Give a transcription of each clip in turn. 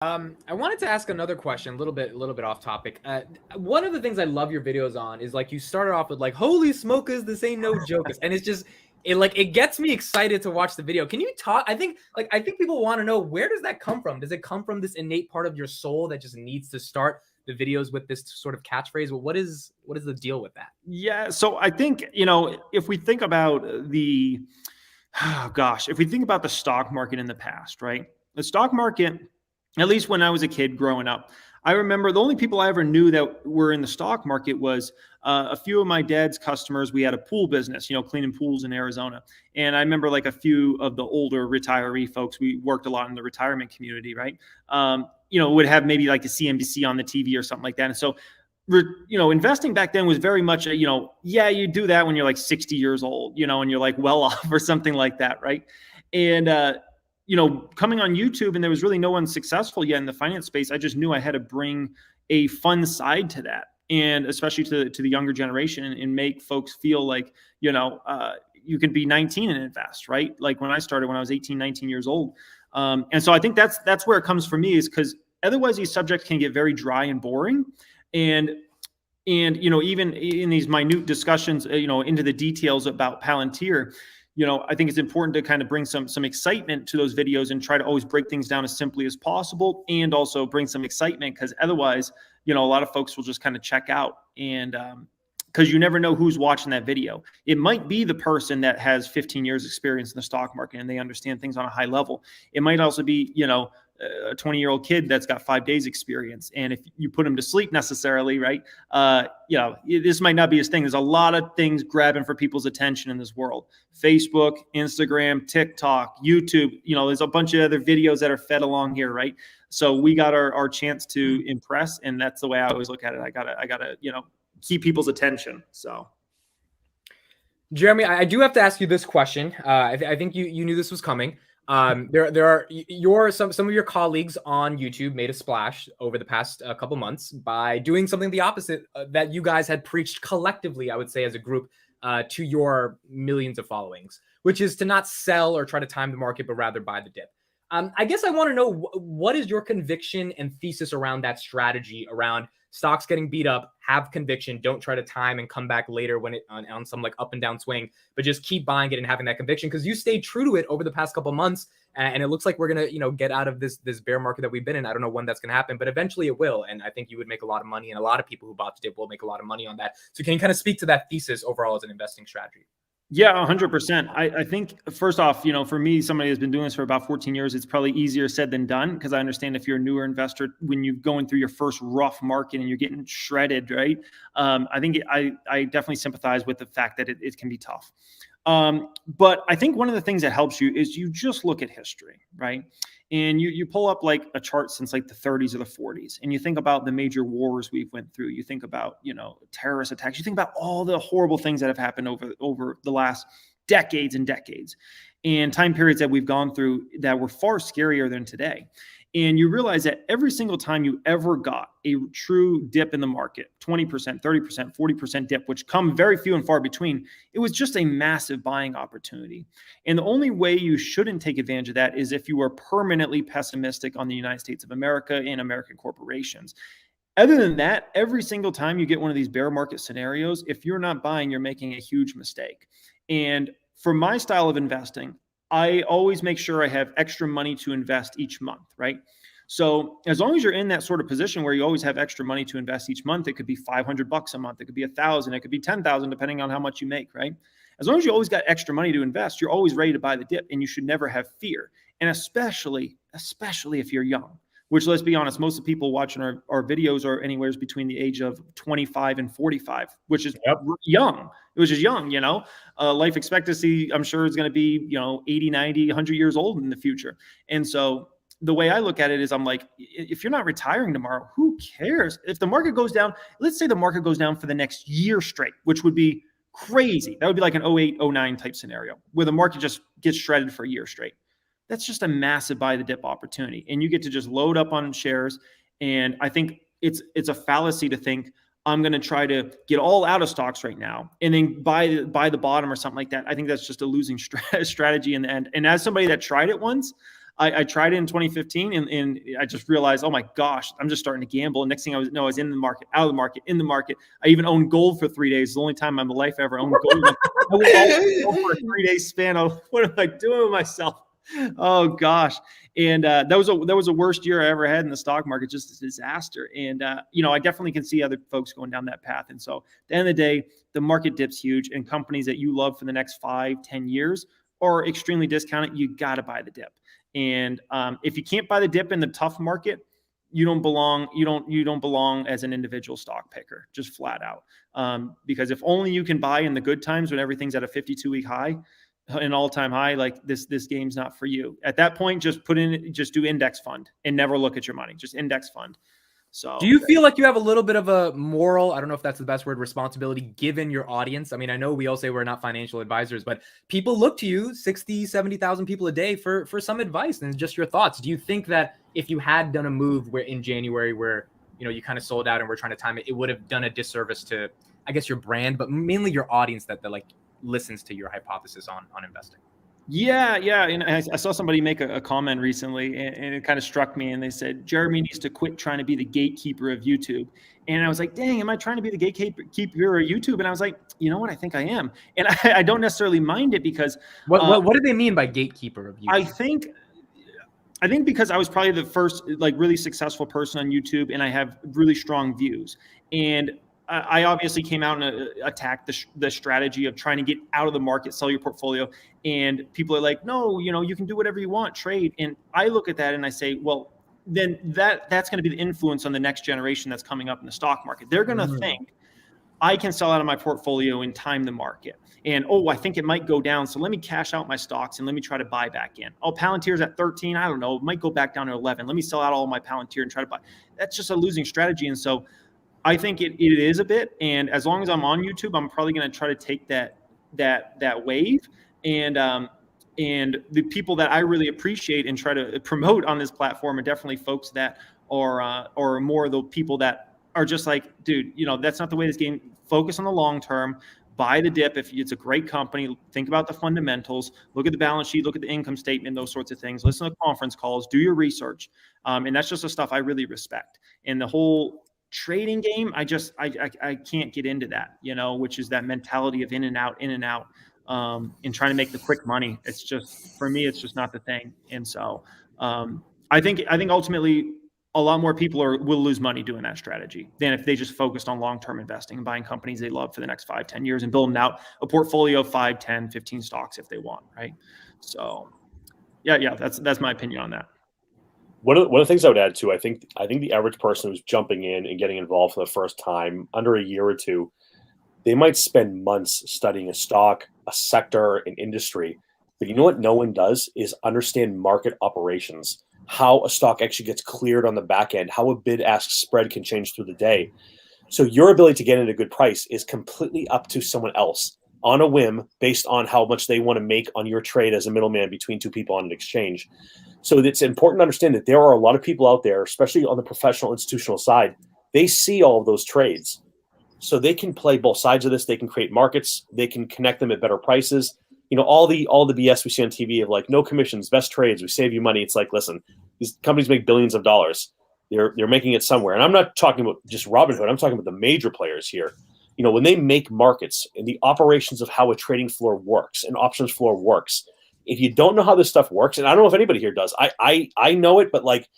I wanted to ask another question, a little bit off topic. One of the things I love your videos on is like you started off with like, "Holy Smokas, this ain't no Jokas," and it's just it gets me excited to watch the video. Can you talk? I think people want to know, where does that come from? Does it come from this innate part of your soul that just needs to start the videos with this sort of catchphrase? Well, what is the deal with that? Yeah. So I think, if we think about if we think about the stock market in the past, right? The stock market, at least when I was a kid growing up, I remember the only people I ever knew that were in the stock market was a few of my dad's customers. We had a pool business, cleaning pools in Arizona. And I remember like a few of the older retiree folks, we worked a lot in the retirement community, right? Would have maybe like a CNBC on the TV or something like that. And so, investing back then was very much you do that when you're like 60 years old, and you're like well off or something like that, right? And coming on YouTube, and there was really no one successful yet in the finance space. I just knew I had to bring a fun side to that, and especially to the younger generation, and make folks feel like you could be 19 and invest, right? Like when I started when I was 18, 19 years old. And so I think that's where it comes for me, is because otherwise these subjects can get very dry and boring. And even in these minute discussions, into the details about Palantir, I think it's important to kind of bring some excitement to those videos and try to always break things down as simply as possible, and also bring some excitement, because otherwise, a lot of folks will just kind of check out. And because you never know who's watching that video. It might be the person that has 15 years experience in the stock market and they understand things on a high level. It might also be, a 20-year-old kid that's got 5 days experience. And if you put him to sleep necessarily, right, this might not be his thing. There's a lot of things grabbing for people's attention in this world. Facebook, Instagram, TikTok, YouTube, there's a bunch of other videos that are fed along here, right? So we got our chance to impress. And that's the way I always look at it. I gotta, keep people's attention. So, Jeremy, I do have to ask you this question. I think you knew this was coming. There are some of your colleagues on YouTube made a splash over the past couple months by doing something the opposite that you guys had preached collectively, I would say, as a group, to your millions of followings, which is to not sell or try to time the market, but rather buy the dip. I guess I want to know, what is your conviction and thesis around that strategy, around stocks getting beat up, have conviction, don't try to time and come back later when it on some like up and down swing, but just keep buying it and having that conviction, because you stayed true to it over the past couple months, and it looks like we're gonna get out of this bear market that we've been in. I don't know when that's gonna happen, but eventually it will, and I think you would make a lot of money, and a lot of people who bought the dip will make a lot of money on that. So can you kind of speak to that thesis overall as an investing strategy? Yeah, 100%. I think, first off, for me, somebody who's been doing this for about 14 years, it's probably easier said than done, because I understand if you're a newer investor, when you're going through your first rough market and you're getting shredded, right? I think I definitely sympathize with the fact that it can be tough. But I think one of the things that helps you is you just look at history, right? And you pull up like a chart since like the 30s or the 40s, and you think about the major wars we've went through. You think about, terrorist attacks. You think about all the horrible things that have happened over the last decades and decades, and time periods that we've gone through that were far scarier than today. And you realize that every single time you ever got a true dip in the market, 20%, 30%, 40% dip, which come very few and far between, it was just a massive buying opportunity. And the only way you shouldn't take advantage of that is if you are permanently pessimistic on the United States of America and American corporations. Other than that, every single time you get one of these bear market scenarios, if you're not buying, you're making a huge mistake. And for my style of investing, I always make sure I have extra money to invest each month, right? So as long as you're in that sort of position where you always have extra money to invest each month, it could be $500 a month, it could be $1,000, it could be 10,000, depending on how much you make, right? As long as you always got extra money to invest, you're always ready to buy the dip, and you should never have fear. And especially if you're young, which, let's be honest, most of the people watching our videos are anywhere between the age of 25 and 45, which is young. Which is young, life expectancy, I'm sure, is going to be, 80, 90, 100 years old in the future. And so the way I look at it is, I'm like, if you're not retiring tomorrow, who cares? If the market goes down, let's say the market goes down for the next year straight, which would be crazy. That would be like an 08, 09 type scenario where the market just gets shredded for a year straight. That's just a massive buy the dip opportunity. And you get to just load up on shares. And I think it's a fallacy to think, I'm going to try to get all out of stocks right now and then buy the bottom or something like that. I think that's just a losing strategy in the end. And as somebody that tried it once, I tried it in 2015 and I just realized, oh my gosh, I'm just starting to gamble. And next thing I was in the market, out of the market, in the market. I even owned gold for 3 days. It's the only time in my life I ever owned gold. I went all over a 3-day span. What am I doing with myself? Oh gosh. And that was the worst year I ever had in the stock market, just a disaster. And, I definitely can see other folks going down that path. And so at the end of the day, the market dip's huge, and companies that you love for the next 5-10 years are extremely discounted. You got to buy the dip. And if you can't buy the dip in the tough market, you don't belong. You don't belong as an individual stock picker, just flat out. Because if only you can buy in the good times when everything's at a 52-week high, an all-time high, like this game's not for you. At that point, just do index fund and never look at your money. Just index fund. So do you feel like you have a little bit of a moral, I don't know if that's the best word, responsibility given your audience? I mean, I know we all say we're not financial advisors, but people look to you, 60, 70,000 people a day for some advice, and just your thoughts. Do you think that if you had done a move where in January where, you kind of sold out and we're trying to time it, it would have done a disservice to, I guess, your brand, but mainly your audience that like listens to your hypothesis on investing? Yeah. And I saw somebody make a comment recently, and it kind of struck me. And they said, Jeremy needs to quit trying to be the gatekeeper of YouTube. And I was like, dang, am I trying to be the gatekeeper of YouTube? And I was like, you know what? I think I am. And I don't necessarily mind it because what do they mean by gatekeeper of YouTube? I think because I was probably the first like really successful person on YouTube, and I have really strong views. And I obviously came out and attacked the strategy of trying to get out of the market, sell your portfolio. And people are like, no, you can do whatever you want, trade. And I look at that and I say, well, then that's going to be the influence on the next generation that's coming up in the stock market. They're going to think I can sell out of my portfolio and time the market. And, I think it might go down. So let me cash out my stocks and let me try to buy back in. Oh, Palantir's at 13. I don't know. It might go back down to 11. Let me sell out all of my Palantir and try to buy. That's just a losing strategy. And so I think it is a bit, and as long as I'm on YouTube, I'm probably going to try to take that wave, and the people that I really appreciate and try to promote on this platform are definitely folks that are more the people that are just like, dude, that's not the way this game. Focus on the long term. Buy the dip if it's a great company. Think about the fundamentals. Look at the balance sheet. Look at the income statement. Those sorts of things. Listen to conference calls. Do your research, and that's just the stuff I really respect. And the whole trading game, I can't get into that, which is that mentality of in and out, and trying to make the quick money. It's just, for me, it's just not the thing. And so I think ultimately a lot more people will lose money doing that strategy than if they just focused on long-term investing and buying companies they love for the next 5-10 years and building out a portfolio of 5, 10, 15 stocks if they want. Right. So yeah, that's my opinion on that. One of the things I would add too, I think the average person who's jumping in and getting involved for the first time, under a year or two, they might spend months studying a stock, a sector, an industry. But you know what no one does is understand market operations, how a stock actually gets cleared on the back end, how a bid-ask spread can change through the day. So your ability to get at a good price is completely up to someone else on a whim based on how much they want to make on your trade as a middleman between two people on an exchange. So it's important to understand that there are a lot of people out there, especially on the professional institutional side, they see all of those trades. So they can play both sides of this. They can create markets. They can connect them at better prices. All the BS we see on TV of like no commissions, best trades, we save you money. It's like, listen, these companies make billions of dollars. They're making it somewhere. And I'm not talking about just Robinhood. I'm talking about the major players here. When they make markets and the operations of how a trading floor works, an options floor works, if you don't know how this stuff works, and I don't know if anybody here does, I know it, but like,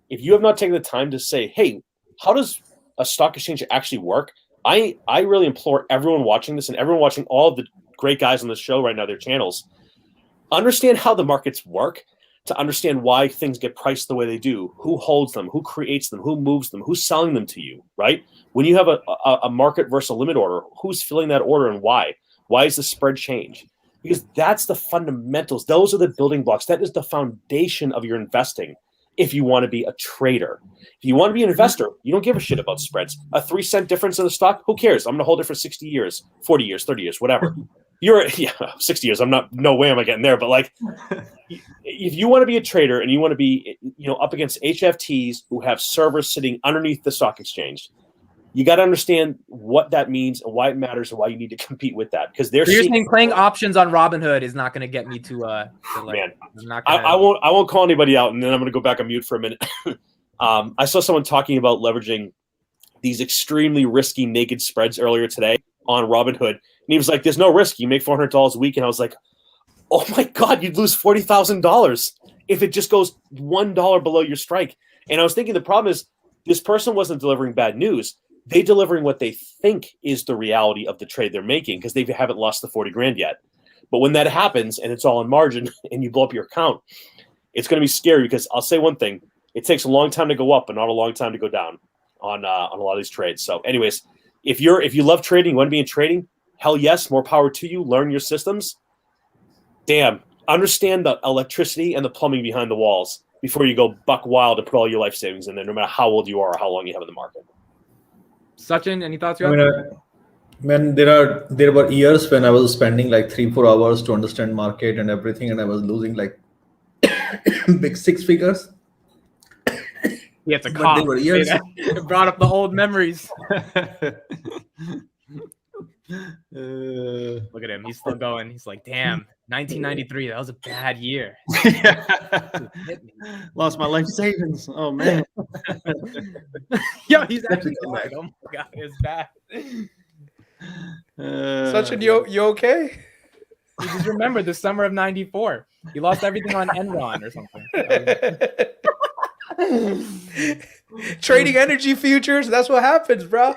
if you have not taken the time to say, hey, how does a stock exchange actually work? I really implore everyone watching this and everyone watching all of the great guys on this show right now, their channels, understand how the markets work, to understand why things get priced the way they do, who holds them, who creates them, who moves them, who's selling them to you, right? When you have a market versus a limit order, who's filling that order and why? Why is the spread change? Because that's the fundamentals. Those are the building blocks. That is the foundation of your investing if you want to be a trader. If you want to be an investor, you don't give a shit about spreads. A 3-cent difference in the stock, who cares? I'm going to hold it for 60 years, 40 years, 30 years, whatever. 60 years. No way am I getting there. But like, if you want to be a trader and you want to be, up against HFTs who have servers sitting underneath the stock exchange, you got to understand what that means and why it matters and why you need to compete with that, because they're So you're seeing saying playing options on Robinhood is not going to get me to like, man. I'm not gonna... I won't call anybody out, and then I'm going to go back on mute for a minute. I saw someone talking about leveraging these extremely risky naked spreads earlier today on Robinhood, and he was like, "There's no risk. You make $400 a week," and I was like, "Oh my God, you'd lose $40,000 if it just goes $1 below your strike." And I was thinking the problem is this person wasn't delivering bad news. They delivering what they think is the reality of the trade they're making, because they haven't lost the 40 grand yet. But when that happens and it's all in margin and you blow up your account, it's going to be scary, because I'll say one thing: it takes a long time to go up, but not a long time to go down on a lot of these trades. So, anyways, if you love trading, you want to be in trading, hell yes, more power to you. Learn your systems. Damn, understand the electricity and the plumbing behind the walls before you go buck wild and put all your life savings in there, no matter how old you are or how long you have in the market. Sachin, any thoughts? Man, there were years when I was spending like 3-4 hours to understand market and everything, and I was losing like big six figures. Yeah, it's a cough. It brought up the old memories. Look at him. He's still going. He's like, damn, 1993. That was a bad year. Lost my life savings. Oh, man. Yo, he's actually like, oh, my God, it's bad. Sachin, you okay? You just remember the summer of 94. He lost everything on Enron or something. Trading energy futures. That's what happens, bro.